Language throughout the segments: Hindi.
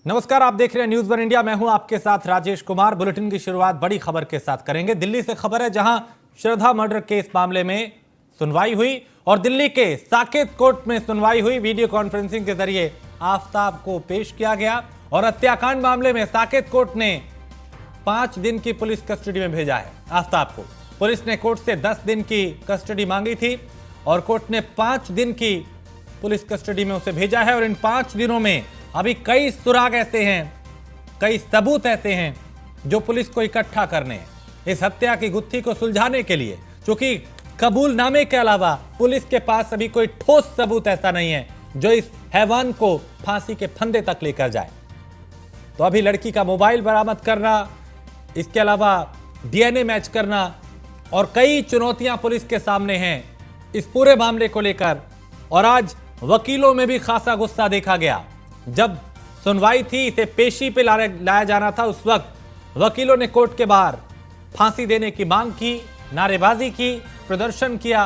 नमस्कार, आप देख रहे हैं न्यूज वन इंडिया। मैं हूं आपके साथ राजेश कुमार। बुलेटिन की शुरुआत बड़ी खबर के साथ करेंगे। दिल्ली से खबर है, जहां श्रद्धा मर्डर केस मामले में सुनवाई हुई और दिल्ली के साकेत कोर्ट में सुनवाई हुई। वीडियो कॉन्फ्रेंसिंग के जरिए आफ्ताब को पेश किया गया और हत्याकांड मामले में साकेत कोर्ट ने 5 दिन की पुलिस कस्टडी में भेजा है आफ्ताब को। पुलिस ने कोर्ट से 10 दिन की कस्टडी मांगी थी और कोर्ट ने 5 दिन की पुलिस कस्टडी में उसे भेजा है। और इन 5 दिनों में अभी कई सुराग ऐसे हैं, कई सबूत ऐसे हैं जो पुलिस को इकट्ठा करने हैं इस हत्या की गुत्थी को सुलझाने के लिए। क्योंकि कबूलनामे के अलावा पुलिस के पास अभी कोई ठोस सबूत ऐसा नहीं है जो इस हैवान को फांसी के फंदे तक लेकर जाए। तो अभी लड़की का मोबाइल बरामद करना, इसके अलावा डीएनए मैच करना और कई चुनौतियां पुलिस के सामने हैं इस पूरे मामले को लेकर। और आज वकीलों में भी खासा गुस्सा देखा गया। जब सुनवाई थी, इसे पेशी पे लाया जाना था, उस वक्त वकीलों ने कोर्ट के बाहर फांसी देने की मांग की, नारेबाजी की, प्रदर्शन किया।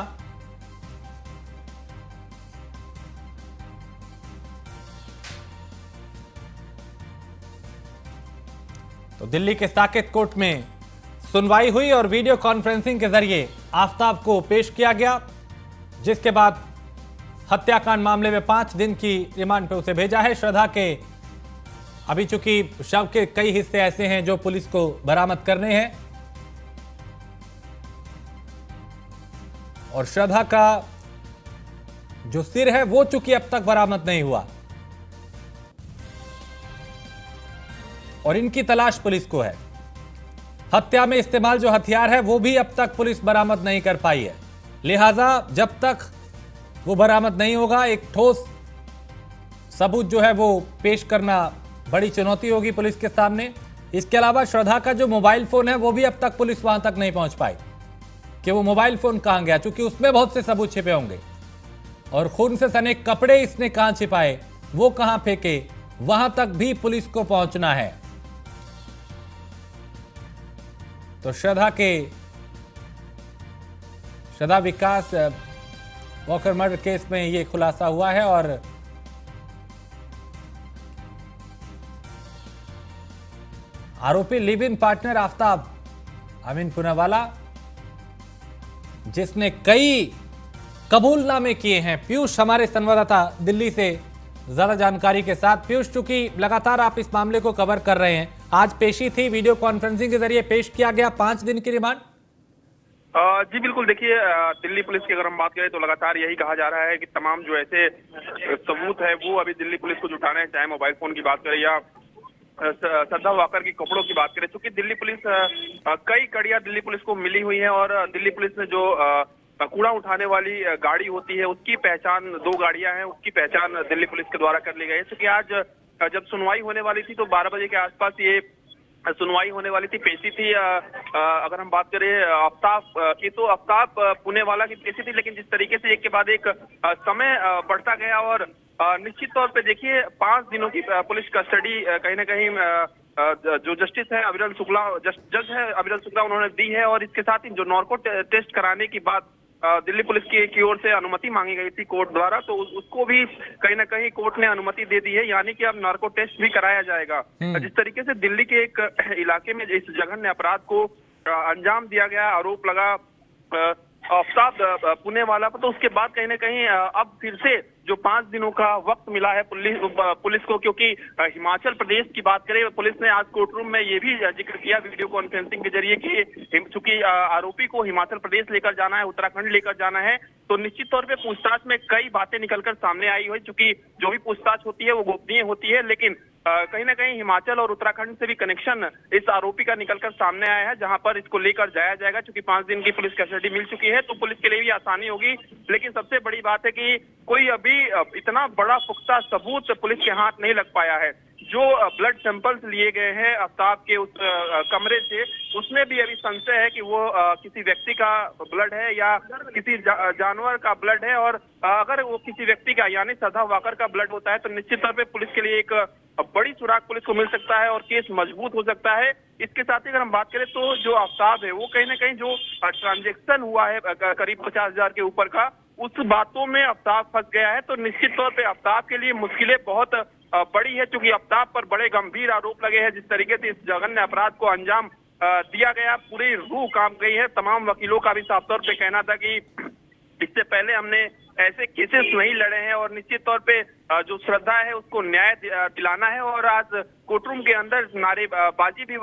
तो दिल्ली के साकेत कोर्ट में सुनवाई हुई और वीडियो कॉन्फ्रेंसिंग के जरिए आफ्ताब को पेश किया गया, जिसके बाद हत्याकांड मामले में 5 दिन की रिमांड पे उसे भेजा है। श्रद्धा के अभी चूंकि शव के कई हिस्से ऐसे हैं जो पुलिस को बरामद करने हैं और श्रद्धा का जो सिर है वो चूंकि अब तक बरामद नहीं हुआ और इनकी तलाश पुलिस को है। हत्या में इस्तेमाल जो हथियार है वो भी अब तक पुलिस बरामद नहीं कर पाई है। लिहाजा जब तक वो बरामद नहीं होगा, एक ठोस सबूत जो है वो पेश करना बड़ी चुनौती होगी पुलिस के सामने। इसके अलावा श्रद्धा का जो मोबाइल फोन है वो भी अब तक पुलिस वहां तक नहीं पहुंच पाई कि वो मोबाइल फोन कहां गया, क्योंकि उसमें बहुत से सबूत छिपे होंगे। और खून से सने कपड़े इसने कहां छिपाए, वो कहां फेंके, वहां तक भी पुलिस को पहुंचना है। तो श्रद्धा विकास वॉकर मर्डर केस में ये खुलासा हुआ है और आरोपी लिव इन पार्टनर आफ्ताब अमीन पूनावाला, जिसने कई कबूलनामे किए हैं। पीयूष हमारे संवाददाता दिल्ली से ज्यादा जानकारी के साथ। पीयूष, चूंकि लगातार आप इस मामले को कवर कर रहे हैं, आज पेशी थी, वीडियो कॉन्फ्रेंसिंग के जरिए पेश किया गया 5 दिन की रिमांड। जी बिल्कुल, देखिए दिल्ली पुलिस की अगर हम बात करें तो लगातार यही कहा जा रहा है कि तमाम जो ऐसे सबूत है वो अभी दिल्ली पुलिस को जुटाने हैं, चाहे मोबाइल फोन की बात करें या श्रद्धा वाकर की कपड़ों की बात करें। क्योंकि दिल्ली पुलिस कई कड़ियां दिल्ली पुलिस को मिली हुई है और दिल्ली पुलिस ने जो कूड़ा उठाने वाली गाड़ी होती है उसकी पहचान, 2 गाड़ियां हैं, उसकी पहचान दिल्ली पुलिस के द्वारा कर ली गई है। क्योंकि आज जब सुनवाई होने वाली थी तो 12 बजे के आसपास ये सुनवाई होने वाली थी, पेशी थी। अगर हम बात करें आफ्ताब की तो आफ्ताब पुनेवाला की पेशी थी, लेकिन जिस तरीके से एक के बाद एक समय बढ़ता गया और निश्चित तौर पे देखिए 5 दिनों की पुलिस कस्टडी कहीं ना कहीं जो जस्टिस है अविरल शुक्ला, जज है अविरल शुक्ला, उन्होंने दी है। और इसके साथ ही जो नार्को टेस्ट कराने की बात दिल्ली पुलिस की ओर से अनुमति मांगी गई थी कोर्ट द्वारा, तो उसको भी कहीं ना कहीं कोर्ट ने अनुमति दे दी है, यानी कि अब नार्को टेस्ट भी कराया जाएगा। जिस तरीके से दिल्ली के एक इलाके में इस जघन्य अपराध को अंजाम दिया गया, आरोप लगा आफ्ताब पुनेवाला पर, तो उसके बाद कहीं ना कहीं अब फिर से जो 5 दिनों का वक्त मिला है पुलिस को। क्योंकि हिमाचल प्रदेश की बात करें, पुलिस ने आज कोर्ट रूम में ये भी जिक्र किया वीडियो कॉन्फ्रेंसिंग के जरिए कि चूंकि आरोपी को हिमाचल प्रदेश लेकर जाना है, उत्तराखंड लेकर जाना है, तो निश्चित तौर पे पूछताछ में कई बातें निकलकर सामने आई हुई। चूंकि जो भी पूछताछ होती है वो गोपनीय होती है, लेकिन कहीं ना कहीं हिमाचल और उत्तराखंड से भी कनेक्शन इस आरोपी का निकलकर सामने आया है, जहां पर इसको लेकर जाया जाएगा। चूंकि 5 दिन की पुलिस कस्टडी मिल चुकी है तो पुलिस के लिए भी आसानी होगी। लेकिन सबसे बड़ी बात है कि कोई अभी इतना बड़ा पुख्ता सबूत पुलिस के हाथ नहीं लग पाया है। जो ब्लड सैंपल्स लिए गए हैं आफ्ताब के उस कमरे से, उसमें भी अभी संशय है कि वो किसी व्यक्ति का ब्लड है या किसी जानवर का ब्लड है। और अगर वो किसी व्यक्ति का यानी श्रद्धा वाकर का ब्लड होता है तो निश्चित तौर पे पुलिस के लिए एक बड़ी सुराग पुलिस को मिल सकता है और केस मजबूत हो सकता है। इसके साथ ही अगर हम बात करें तो जो आफ्ताब है वो कहीं ना कहीं जो ट्रांजेक्शन हुआ है करीब 50,000 के ऊपर का, उस बातों में आफ्ताब फंस गया है। तो निश्चित तौर पे आफ्ताब के लिए मुश्किलें बहुत बड़ी है, क्योंकि आफ्ताब पर बड़े गंभीर आरोप लगे हैं। जिस तरीके से इस जघन्य अपराध को अंजाम दिया गया, पूरी रूह कांप गई है। तमाम वकीलों का भी साफ तौर पे कहना था कि इससे पहले हमने ऐसे केसेस नहीं लड़े हैं और निश्चित तौर पे जो श्रद्धा है उसको न्याय दिलाना है। और आज कोर्ट रूम के अंदर नारेबाजी भी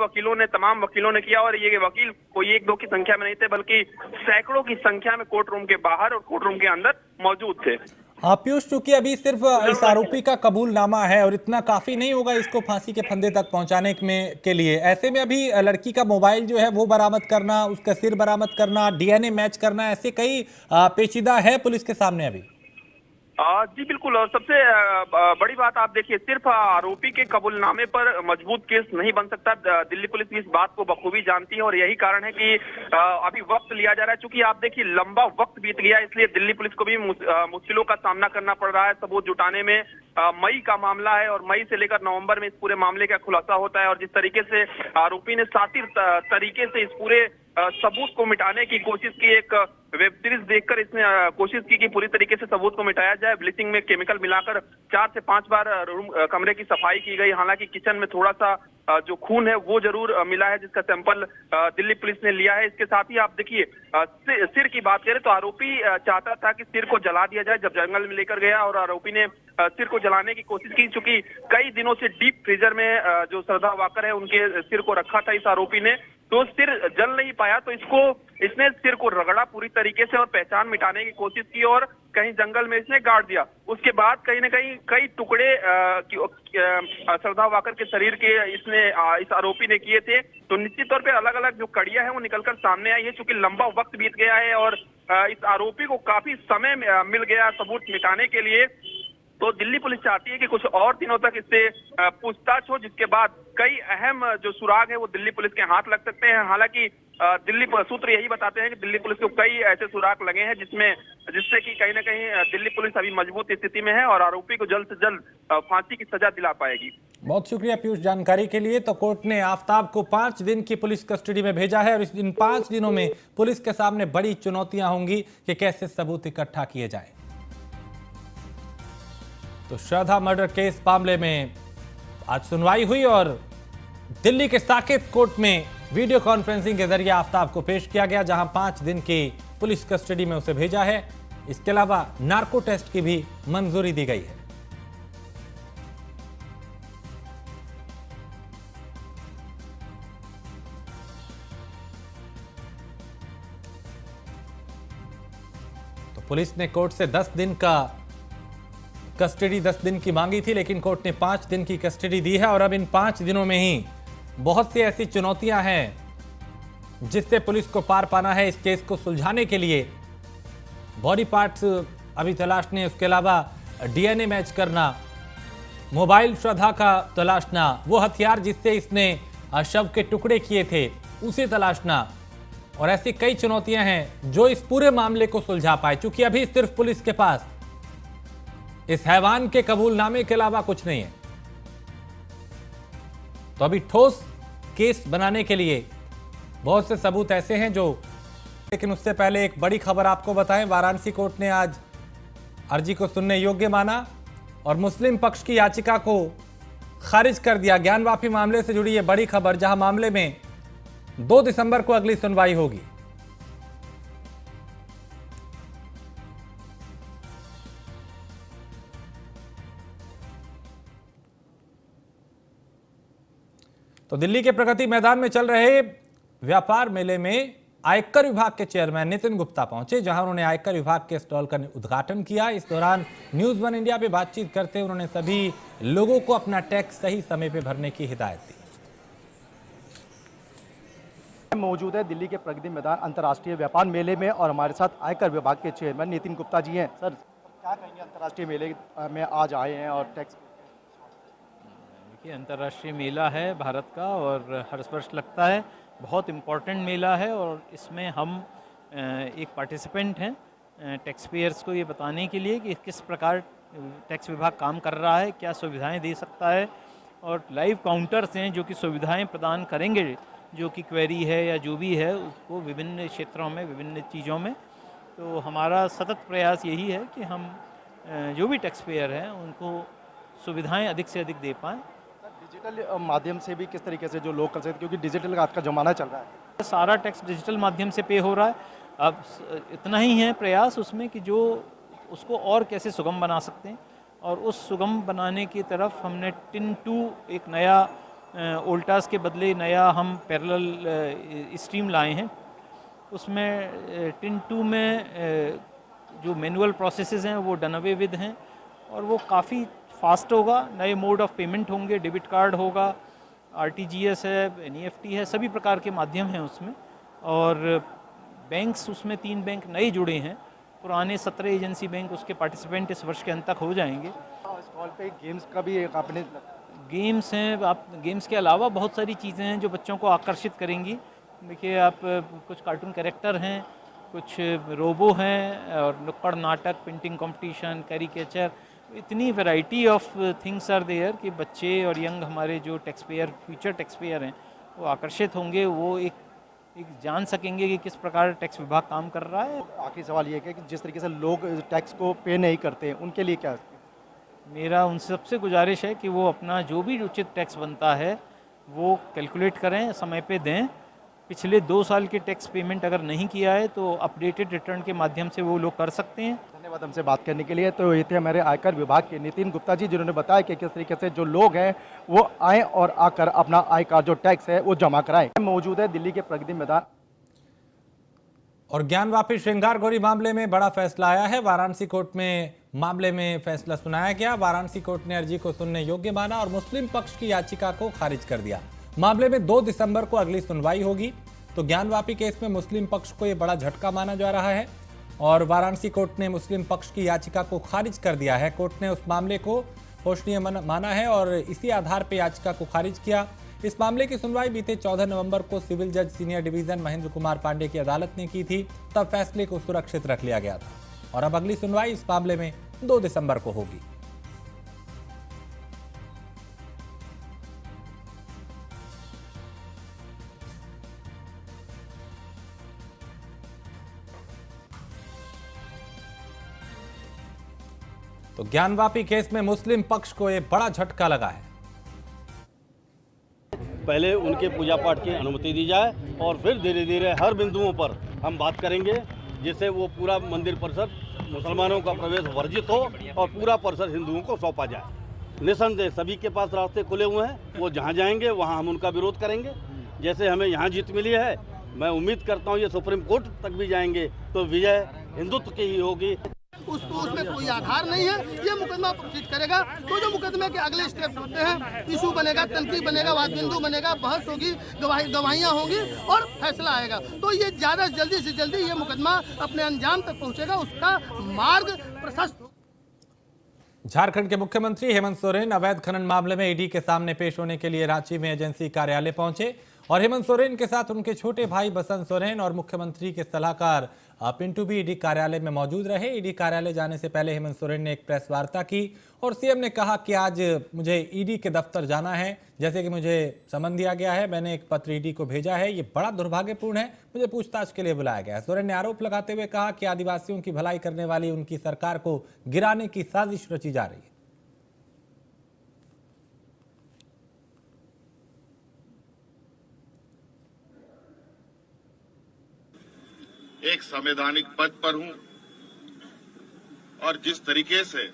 तमाम वकीलों ने किया, और ये वकील कोई एक दो की संख्या में नहीं थे, बल्कि सैकड़ों की संख्या में कोर्ट रूम के बाहर और कोर्ट रूम के अंदर मौजूद थे। पीयूष, चूंकि अभी सिर्फ इस आरोपी का कबूलनामा है और इतना काफी नहीं होगा इसको फांसी के फंदे तक पहुंचाने के लिए, ऐसे में अभी लड़की का मोबाइल जो है वो बरामद करना, उसका सिर बरामद करना, डीएनए मैच करना, ऐसे कई पेचीदा है पुलिस के सामने अभी। जी बिल्कुल। और सबसे बड़ी बात आप देखिए, सिर्फ आरोपी के कबूलनामे पर मजबूत केस नहीं बन सकता। दिल्ली पुलिस भी इस बात को बखूबी जानती है और यही कारण है कि अभी वक्त लिया जा रहा है। चूंकि आप देखिए लंबा वक्त बीत गया, इसलिए दिल्ली पुलिस को भी मुश्किलों का सामना करना पड़ रहा है सबूत जुटाने में। मई का मामला है और मई से लेकर नवंबर में इस पूरे मामले का खुलासा होता है। और जिस तरीके से आरोपी ने शातिर तरीके से इस पूरे सबूत को मिटाने की कोशिश की, एक वेब सीरीज देखकर इसने कोशिश की कि पूरी तरीके से सबूत को मिटाया जाए। ब्लीचिंग में केमिकल मिलाकर 4 से 5 बार कमरे की सफाई की गई। हालांकि किचन में थोड़ा सा जो खून है वो जरूर मिला है, जिसका सैंपल दिल्ली पुलिस ने लिया है। इसके साथ ही आप देखिए सिर की बात करें तो आरोपी चाहता था कि सिर को जला दिया जाए जब जंगल में लेकर गया, और आरोपी ने सिर को जलाने की कोशिश की। चूंकि कई दिनों से डीप फ्रीजर में जो श्रद्धा वाकर है उनके सिर को रखा था इस आरोपी ने, तो सिर जल नहीं पाया, तो इसने सिर को रगड़ा पूरी तरीके से और पहचान मिटाने की कोशिश की और कहीं जंगल में इसने गाड़ दिया। उसके बाद कहीं ना कहीं कई टुकड़े श्रद्धा वाकर के शरीर के इस आरोपी ने किए थे। तो निश्चित तौर पे अलग अलग जो कड़ियां हैं वो निकलकर सामने आई है। चूंकि लंबा वक्त बीत गया है और इस आरोपी को काफी समय मिल गया सबूत मिटाने के लिए, तो दिल्ली पुलिस चाहती है कि कुछ और दिनों तक इससे पूछताछ हो, जिसके बाद कई अहम जो सुराग है वो दिल्ली पुलिस के हाथ लग सकते हैं। हालांकि दिल्ली सूत्र यही बताते हैं कि दिल्ली पुलिस को कई ऐसे सुराग लगे हैं जिससे कि कहीं ना कहीं दिल्ली पुलिस अभी मजबूत स्थिति में है और आरोपी को जल्द से जल्द फांसी की सजा दिला पाएगी। बहुत शुक्रिया पीयूष जानकारी के लिए। तो कोर्ट ने आफ्ताब को 5 दिन की पुलिस कस्टडी में भेजा है और इन 5 दिनों में पुलिस के सामने बड़ी चुनौतियां होंगी कि कैसे सबूत इकट्ठा किए जाए। तो श्रद्धा मर्डर केस मामले में आज सुनवाई हुई और दिल्ली के साकेत कोर्ट में वीडियो कॉन्फ्रेंसिंग के जरिए आफ्ताब को पेश किया गया, जहां 5 दिन की पुलिस कस्टडी में उसे भेजा है। इसके अलावा नार्को टेस्ट की भी मंजूरी दी गई है। तो पुलिस ने कोर्ट से 10 दिन का कस्टडी 10 दिन की मांगी थी, लेकिन कोर्ट ने 5 दिन की कस्टडी दी है। और अब इन 5 दिनों में ही बहुत सी ऐसी चुनौतियां हैं जिससे पुलिस को पार पाना है। इस केस को सुलझाने के लिए बॉडी पार्ट्स अभी तलाशने, उसके अलावा डीएनए मैच करना, मोबाइल श्रद्धा का तलाशना, वो हथियार जिससे इसने शव के टुकड़े किए थे उसे तलाशना, और ऐसी कई चुनौतियां हैं जो इस पूरे मामले को सुलझा पाए। चूंकि अभी सिर्फ पुलिस के पास इस हैवान के कबूलनामे के अलावा कुछ नहीं है, तो अभी ठोस केस बनाने के लिए बहुत से सबूत ऐसे हैं जो, लेकिन उससे पहले एक बड़ी खबर आपको बताएं। वाराणसी कोर्ट ने आज अर्जी को सुनने योग्य माना और मुस्लिम पक्ष की याचिका को खारिज कर दिया। ज्ञानवापी मामले से जुड़ी यह बड़ी खबर, जहां मामले में 2 दिसंबर को अगली सुनवाई होगी। तो दिल्ली के प्रगति मैदान में चल रहे व्यापार मेले में आयकर विभाग के चेयरमैन नितिन गुप्ता पहुंचे, जहां उन्होंने आयकर विभाग के स्टॉल का उद्घाटन किया। इस दौरान न्यूज़ 1 इंडिया पे बातचीत करते हुए उन्होंने सभी लोगों को अपना टैक्स सही समय पे भरने की हिदायत दी। मौजूद है दिल्ली के प्रगति मैदान अंतर्राष्ट्रीय व्यापार मेले में और हमारे साथ आयकर विभाग के चेयरमैन नितिन गुप्ता जी हैं। सर, क्या कहेंगे, अंतर्राष्ट्रीय मेले में आज आए हैं और टैक्स? देखिए, अंतर्राष्ट्रीय मेला है भारत का और हर वर्ष लगता है, बहुत इम्पोर्टेंट मेला है और इसमें हम एक पार्टिसिपेंट हैं टैक्स पेयर्स को ये बताने के लिए कि किस प्रकार टैक्स विभाग काम कर रहा है, क्या सुविधाएं दे सकता है, और लाइव काउंटर्स हैं जो कि सुविधाएं प्रदान करेंगे, जो कि क्वेरी है या जो भी है उसको विभिन्न क्षेत्रों में, विभिन्न चीज़ों में। तो हमारा सतत प्रयास यही है कि हम जो भी टैक्स पेयर हैं उनको सुविधाएं अधिक से अधिक दे पाएँ। डिजिटल माध्यम से भी किस तरीके से जो लोग कर सकते हैं, क्योंकि डिजिटल का आज का ज़माना चल रहा है। सारा टैक्स डिजिटल माध्यम से पे हो रहा है। अब इतना ही है प्रयास उसमें कि जो उसको और कैसे सुगम बना सकते हैं, और उस सुगम बनाने की तरफ हमने टिन 2 एक नया ओल्टास के बदले नया हम पैरेलल स्ट्रीम लाए हैं। उसमें टिन 2 में जो मैनुअल प्रोसेसेस हैं वो डन अवे विद हैं, और वो काफ़ी फास्ट होगा। नए मोड ऑफ पेमेंट होंगे, डेबिट कार्ड होगा, आरटीजीएस है, एनईएफटी है, सभी प्रकार के माध्यम हैं उसमें। और बैंक्स उसमें 3 बैंक नए जुड़े हैं, पुराने 17 एजेंसी बैंक उसके पार्टिसिपेंट इस वर्ष के अंत तक हो जाएंगे। इस कॉल पे गेम्स का भी एक आपने गेम्स हैं, आप गेम्स के अलावा बहुत सारी चीज़ें हैं जो बच्चों को आकर्षित करेंगी। देखिए, आप कुछ कार्टून कैरेक्टर हैं, कुछ रोबो हैं, और नुक्कड़ नाटक, पेंटिंग कंपटीशन, कैरिकेचर, इतनी variety of things are there कि बच्चे और यंग हमारे जो tax payer, future tax payer हैं, वो आकर्षित होंगे। वो एक जान सकेंगे कि किस प्रकार टैक्स विभाग काम कर रहा है। आखिरी सवाल ये है कि जिस तरीके से लोग टैक्स को पे नहीं करते, उनके लिए क्या है? मेरा उनसे सबसे गुजारिश है कि वो अपना जो भी उचित टैक्स बनता है वो कैलकुलेट करें, समय पे दें। पिछले 2 साल के टैक्स पेमेंट अगर नहीं किया है तो अपडेटेड रिटर्न के माध्यम से वो लोग कर सकते हैं। धन्यवाद हमसे बात करने के लिए। तो ये थे हमारे आयकर विभाग के नितिन गुप्ता जी, जिन्होंने बताया कि किस तरीके से जो लोग हैं वो आएँ और आकर अपना आय का जो टैक्स है वो जमा कराएं। मौजूद है दिल्ली के प्रगति मैदान। और ज्ञानवापी श्रृंगार गौरी मामले में बड़ा फैसला आया है। वाराणसी कोर्ट में मामले में फैसला सुनाया गया। वाराणसी कोर्ट ने अर्जी को सुनने योग्य माना और मुस्लिम पक्ष की याचिका को खारिज कर दिया। मामले में 2 दिसंबर को अगली सुनवाई होगी। तो ज्ञानवापी केस में मुस्लिम पक्ष को यह बड़ा झटका माना जा रहा है और वाराणसी कोर्ट ने मुस्लिम पक्ष की याचिका को खारिज कर दिया है। कोर्ट ने उस मामले को पोषणीय माना है और इसी आधार पर याचिका को खारिज किया। इस मामले की सुनवाई बीते 14 नवंबर को सिविल जज सीनियर डिवीजन महेंद्र कुमार पांडे की अदालत ने की थी। तब फैसले को सुरक्षित रख लिया गया था और अब अगली सुनवाई इस मामले में 2 दिसंबर को होगी। तो ज्ञानवापी केस में मुस्लिम पक्ष को यह बड़ा झटका लगा है। पहले उनके पूजा पाठ की अनुमति दी जाए और फिर धीरे धीरे हर बिंदुओं पर हम बात करेंगे, जिससे वो पूरा मंदिर परिसर मुसलमानों का प्रवेश वर्जित हो और पूरा परिसर हिंदुओं को सौंपा जाए। निसंदेह सभी के पास रास्ते खुले हुए हैं, वो जहाँ जाएंगे वहाँ हम उनका विरोध करेंगे। जैसे हमें यहाँ जीत मिली है, मैं उम्मीद करता हूँ ये सुप्रीम कोर्ट तक भी जाएंगे तो विजय हिंदुत्व की ही होगी। उसमें कोई आधार नहीं है, ये मुकदमा प्रोसीड करेगा। तो जो मुकदमे के अगले स्टेप्स होते हैं, इशू बनेगा, तनकीद बनेगा, वाद बिंदु बनेगा, बहस होगी, गवाहियां होंगी और फैसला आएगा। तो ये ज्यादा जल्दी से जल्दी ये मुकदमा अपने अंजाम तक पहुंचेगा, उसका मार्ग प्रशस्त। झारखंड के मुख्यमंत्री हेमंत सोरेन अवैध खनन मामले में ईडी के सामने पेश होने के लिए रांची में एजेंसी कार्यालय पहुंचे और हेमंत सोरेन के साथ उनके छोटे भाई बसंत सोरेन और मुख्यमंत्री के सलाहकार पिंटू भी ईडी कार्यालय में मौजूद रहे। ईडी कार्यालय जाने से पहले हेमंत सोरेन ने एक प्रेस वार्ता की और सीएम ने कहा कि आज मुझे ईडी के दफ्तर जाना है, जैसे कि मुझे समन दिया गया है, मैंने एक पत्र ईडी को भेजा है, ये बड़ा दुर्भाग्यपूर्ण है, मुझे पूछताछ के लिए बुलाया गया है। सोरेन ने आरोप लगाते हुए कहा कि आदिवासियों की भलाई करने वाली उनकी सरकार को गिराने की साजिश रची जा रही है। एक संवैधानिक पद पर हूं और जिस तरीके से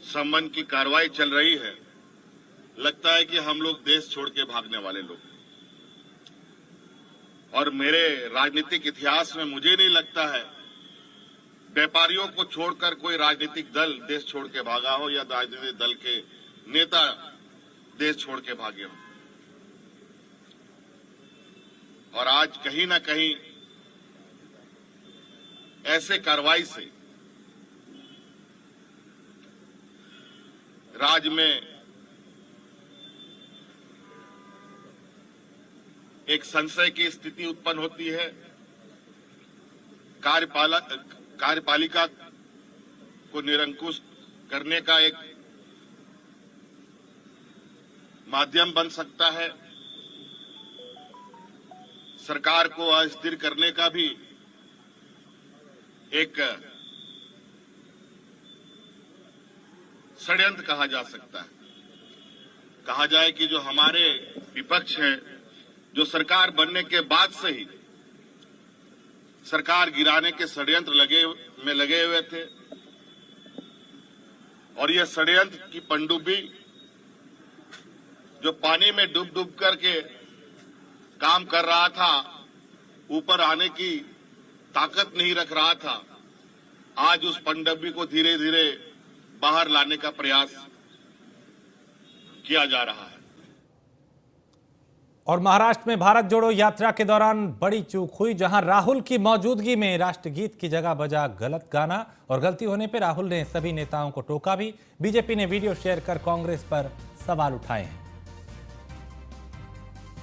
समन की कार्रवाई चल रही है, लगता है कि हम लोग देश छोड़ के भागने वाले लोग। और मेरे राजनीतिक इतिहास में मुझे नहीं लगता है व्यापारियों को छोड़कर कोई राजनीतिक दल देश छोड़ के भागा हो या राजनीतिक दल के नेता देश छोड़ के भागे हो। और आज कहीं ना कहीं ऐसे कार्रवाई से राज्य में एक संशय की स्थिति उत्पन्न होती है। कार्यपालिका को निरंकुश करने का एक माध्यम बन सकता है। सरकार को अस्थिर करने का भी एक षड्यंत्र कहा जा सकता है। कहा जाए कि जो हमारे विपक्ष है, जो सरकार बनने के बाद से ही सरकार गिराने के षड्यंत्र लगे हुए थे, और यह षड्यंत्र की पनडुब्बी जो पानी में डूब डूब करके काम कर रहा था, ऊपर आने की ताकत नहीं रख रहा था, आज उस पनडुब्बी को धीरे धीरे बाहर लाने का प्रयास किया जा रहा है। और महाराष्ट्र में भारत जोड़ो यात्रा के दौरान बड़ी चूक हुई, जहां राहुल की मौजूदगी में राष्ट्रगीत की जगह बजा गलत गाना और गलती होने पर राहुल ने सभी नेताओं को टोका भी। बीजेपी ने वीडियो शेयर कर कांग्रेस पर सवाल उठाए हैं।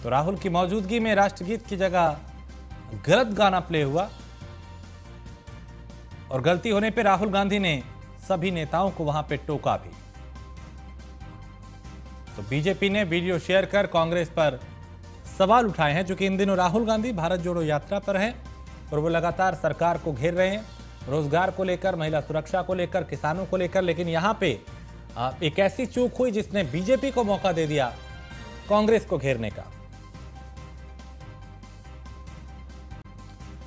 तो राहुल की मौजूदगी में राष्ट्रगीत की जगह गलत गाना प्ले हुआ और गलती होने पर राहुल गांधी ने सभी नेताओं को वहां पे टोका भी। तो बीजेपी ने वीडियो शेयर कर कांग्रेस पर सवाल उठाए हैं, जो कि इन दिनों राहुल गांधी भारत जोड़ो यात्रा पर हैं और वो लगातार सरकार को घेर रहे हैं, रोजगार को लेकर, महिला सुरक्षा को लेकर, किसानों को लेकर। लेकिन यहां पे एक ऐसी चूक हुई जिसने बीजेपी को मौका दे दिया कांग्रेस को घेरने का।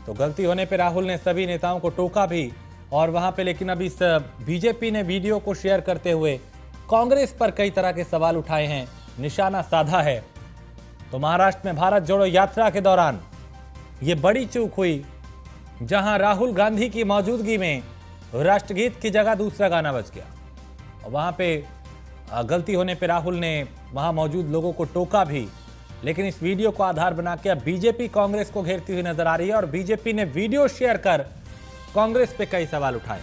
तो गलती होने पे राहुल ने सभी नेताओं को टोका भी और वहां पे, लेकिन अब इस बीजेपी ने वीडियो को शेयर करते हुए कांग्रेस पर कई तरह के सवाल उठाए हैं, निशाना साधा है। तो महाराष्ट्र में भारत जोड़ो यात्रा के दौरान यह बड़ी चूक हुई, जहां राहुल गांधी की मौजूदगी में राष्ट्रगीत की जगह दूसरा गाना बज गया और वहां पे गलती होने पे राहुल ने वहां मौजूद लोगों को टोका भी। लेकिन इस वीडियो को आधार बना के अब बीजेपी कांग्रेस को घेरती हुई नजर आ रही है और बीजेपी ने वीडियो शेयर कर कांग्रेस पे कई सवाल उठाए।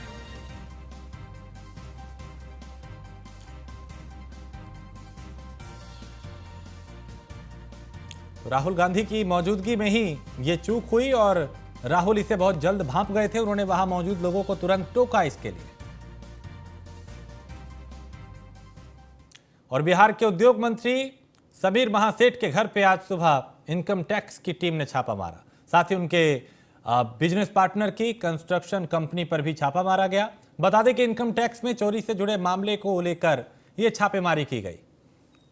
तो राहुल गांधी की मौजूदगी में ही ये चूक हुई और राहुल इसे बहुत जल्द भांप गए थे। उन्होंने वहां मौजूद लोगों को तुरंत टोका इसके लिए। और बिहार के उद्योग मंत्री समीर महासेठ के घर पे आज सुबह इनकम टैक्स की टीम ने छापा मारा। साथ ही उनके बिजनेस पार्टनर की कंस्ट्रक्शन कंपनी पर भी छापा मारा गया। बता दें कि इनकम टैक्स में चोरी से जुड़े मामले को लेकर यह छापेमारी की गई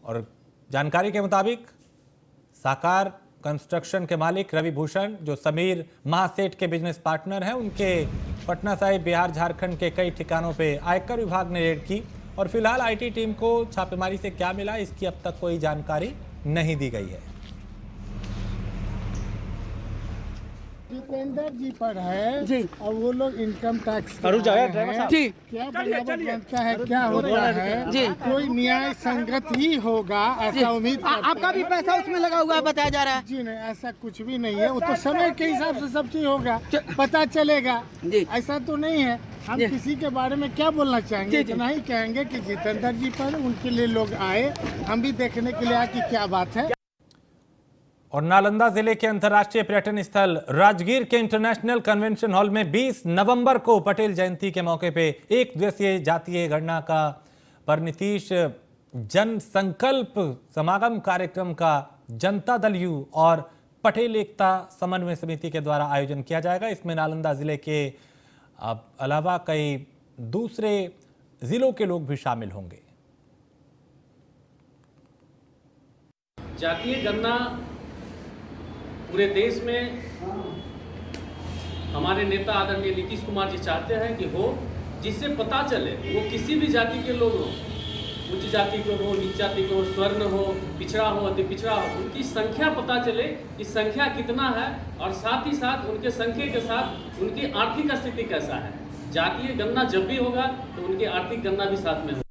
और जानकारी के मुताबिक साकार कंस्ट्रक्शन के मालिक रवि भूषण, जो समीर महासेठ के बिजनेस पार्टनर हैं, उनके पटना साहिब, बिहार, झारखंड के कई ठिकानों पे आयकर विभाग ने रेड की और फिलहाल आईटी टीम को छापेमारी से क्या मिला, इसकी अब तक कोई जानकारी नहीं दी गई है। जितेंद्र जी पर है जी, और वो लोग इनकम टैक्स जी, क्या बनावट बनता है, क्या होता है जी, कोई न्याय संगत ही होगा, ऐसा उम्मीद करते हैं। आपका भी पैसा उसमें लगा हुआ है बताया जा रहा है। जी नहीं, ऐसा कुछ भी नहीं है। वो तो समय के हिसाब से सब चीज होगा, पता चलेगा जी। ऐसा तो नहीं है। हम जी। किसी के बारे में क्या बोलना चाहेंगे, जी। इतना ही कहेंगे कि जितेंद्र जी पर उनके लिए लोग आए, हम भी देखने के लिए आए कि क्या बात है। और नालंदा जिले के अंतर्राष्ट्रीय पर्यटन स्थल राजगीर के इंटरनेशनल कन्वेंशन हॉल में 20 नवंबर को पटेल जयंती के मौके पे एक दिवसीय जातीय गणना का पर नीतीश जन संकल्प समागम कार्यक्रम का जनता दल यू और पटेल एकता समन्वय समिति के द्वारा आयोजन किया जाएगा। इसमें नालंदा जिले के अलावा कई दूसरे जिलों के लोग भी शामिल होंगे। जातीय गणना पूरे देश में हमारे नेता आदरणीय नीतीश कुमार जी चाहते हैं कि हो, जिससे पता चले वो किसी भी जाति के लोग हो, उच्च जाति को हो, नीच जाति को हो, स्वर्ण हो, पिछड़ा हो, अति पिछड़ा हो, उनकी संख्या पता चले कि संख्या कितना है और साथ ही साथ उनके संख्या के साथ उनकी आर्थिक स्थिति कैसा है। जातीय गणना जब भी होगा तो उनकी आर्थिक गणना भी साथ में होगी।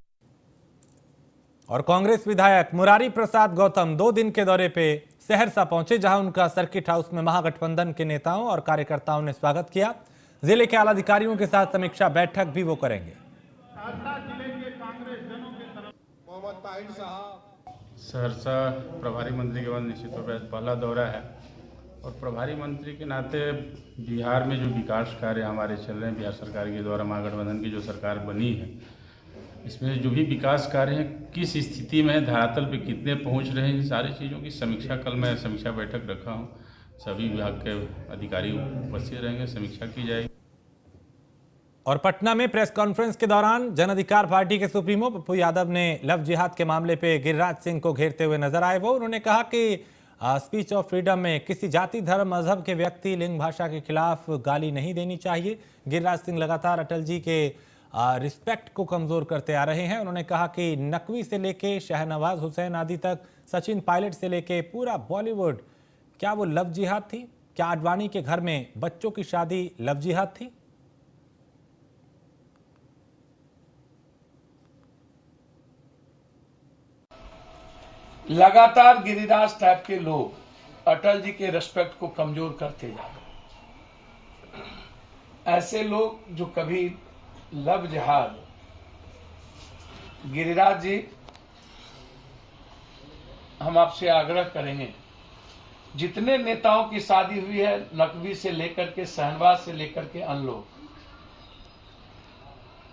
और कांग्रेस विधायक मुरारी प्रसाद गौतम 2 दिन के दौरे पे सहरसा पहुंचे, जहां उनका सर्किट हाउस में महागठबंधन के नेताओं और कार्यकर्ताओं ने स्वागत किया। जिले के आला अधिकारियों के साथ समीक्षा बैठक भी वो करेंगे। सहरसा प्रभारी मंत्री के बाद निश्चित रूप से पहला दौरा है और प्रभारी मंत्री के नाते बिहार में जो विकास कार्य हमारे चल रहे हैं, बिहार सरकार के द्वारा महागठबंधन की जो सरकार बनी है, इसमें जो भी विकास कार्य हैं किस स्थिति में है, धरातल पे कितने पहुंच रहे हैं, सारी चीज़ों की समीक्षा कल मैं समीक्षा बैठक रखा हूं। सभी विभाग के अधिकारी उपस्थित रहेंगे, समीक्षा की जाएगी। और पटना में प्रेस कॉन्फ्रेंस के दौरान जन अधिकार पार्टी के सुप्रीमो पप्पू यादव ने लव जिहाद के मामले पे गिरिराज सिंह को घेरते हुए नजर आए। उन्होंने कहा कि स्पीच ऑफ फ्रीडम में किसी जाति, धर्म, मजहब के व्यक्ति, लिंग, भाषा के खिलाफ गाली नहीं देनी चाहिए। गिरिराज सिंह लगातार अटल जी के रिस्पेक्ट को कमजोर करते आ रहे हैं। उन्होंने कहा कि नकवी से लेके शहनवाज हुसैन आदि तक, सचिन पायलट से लेके पूरा बॉलीवुड, क्या वो लव जिहाद थी? क्या आडवाणी के घर में बच्चों की शादी लव जिहाद थी? लगातार गिरिराज टाइप के लोग अटल जी के रिस्पेक्ट को कमजोर करते जा रहे। ऐसे लोग जो कभी लव जिहाद, गिरिराज जी हम आपसे आग्रह करेंगे, जितने नेताओं की शादी हुई है, नकवी से लेकर के शहनवाज से लेकर के अन्य लोग,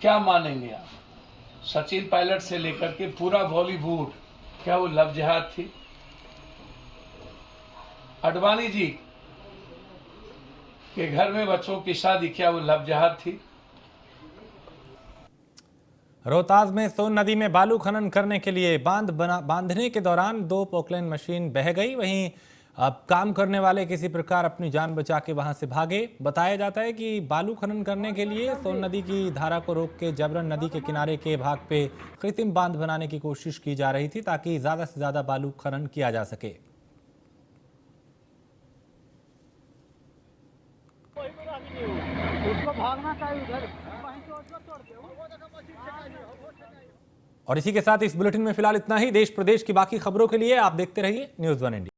क्या मानेंगे आप? सचिन पायलट से लेकर के पूरा बॉलीवुड, क्या वो लव जिहाद थी? आडवाणी जी के घर में बच्चों की शादी, क्या वो लव जिहाद थी? रोहतास में सोन नदी में बालू खनन करने के लिए बांधने के दौरान 2 पोकलैंड मशीन बह गई। वहीं अब काम करने वाले किसी प्रकार अपनी जान बचा के वहां से भागे। बताया जाता है कि बालू खनन करने के लिए सोन नदी की धारा को रोक के जबरन नदी के किनारे के भाग पे कृत्रिम बांध बनाने की कोशिश की जा रही थी ताकि ज्यादा से ज्यादा बालू खनन किया जा सके। और इसी के साथ इस बुलेटिन में फिलहाल इतना ही। देश प्रदेश की बाकी खबरों के लिए आप देखते रहिए न्यूज़ 1 इंडिया।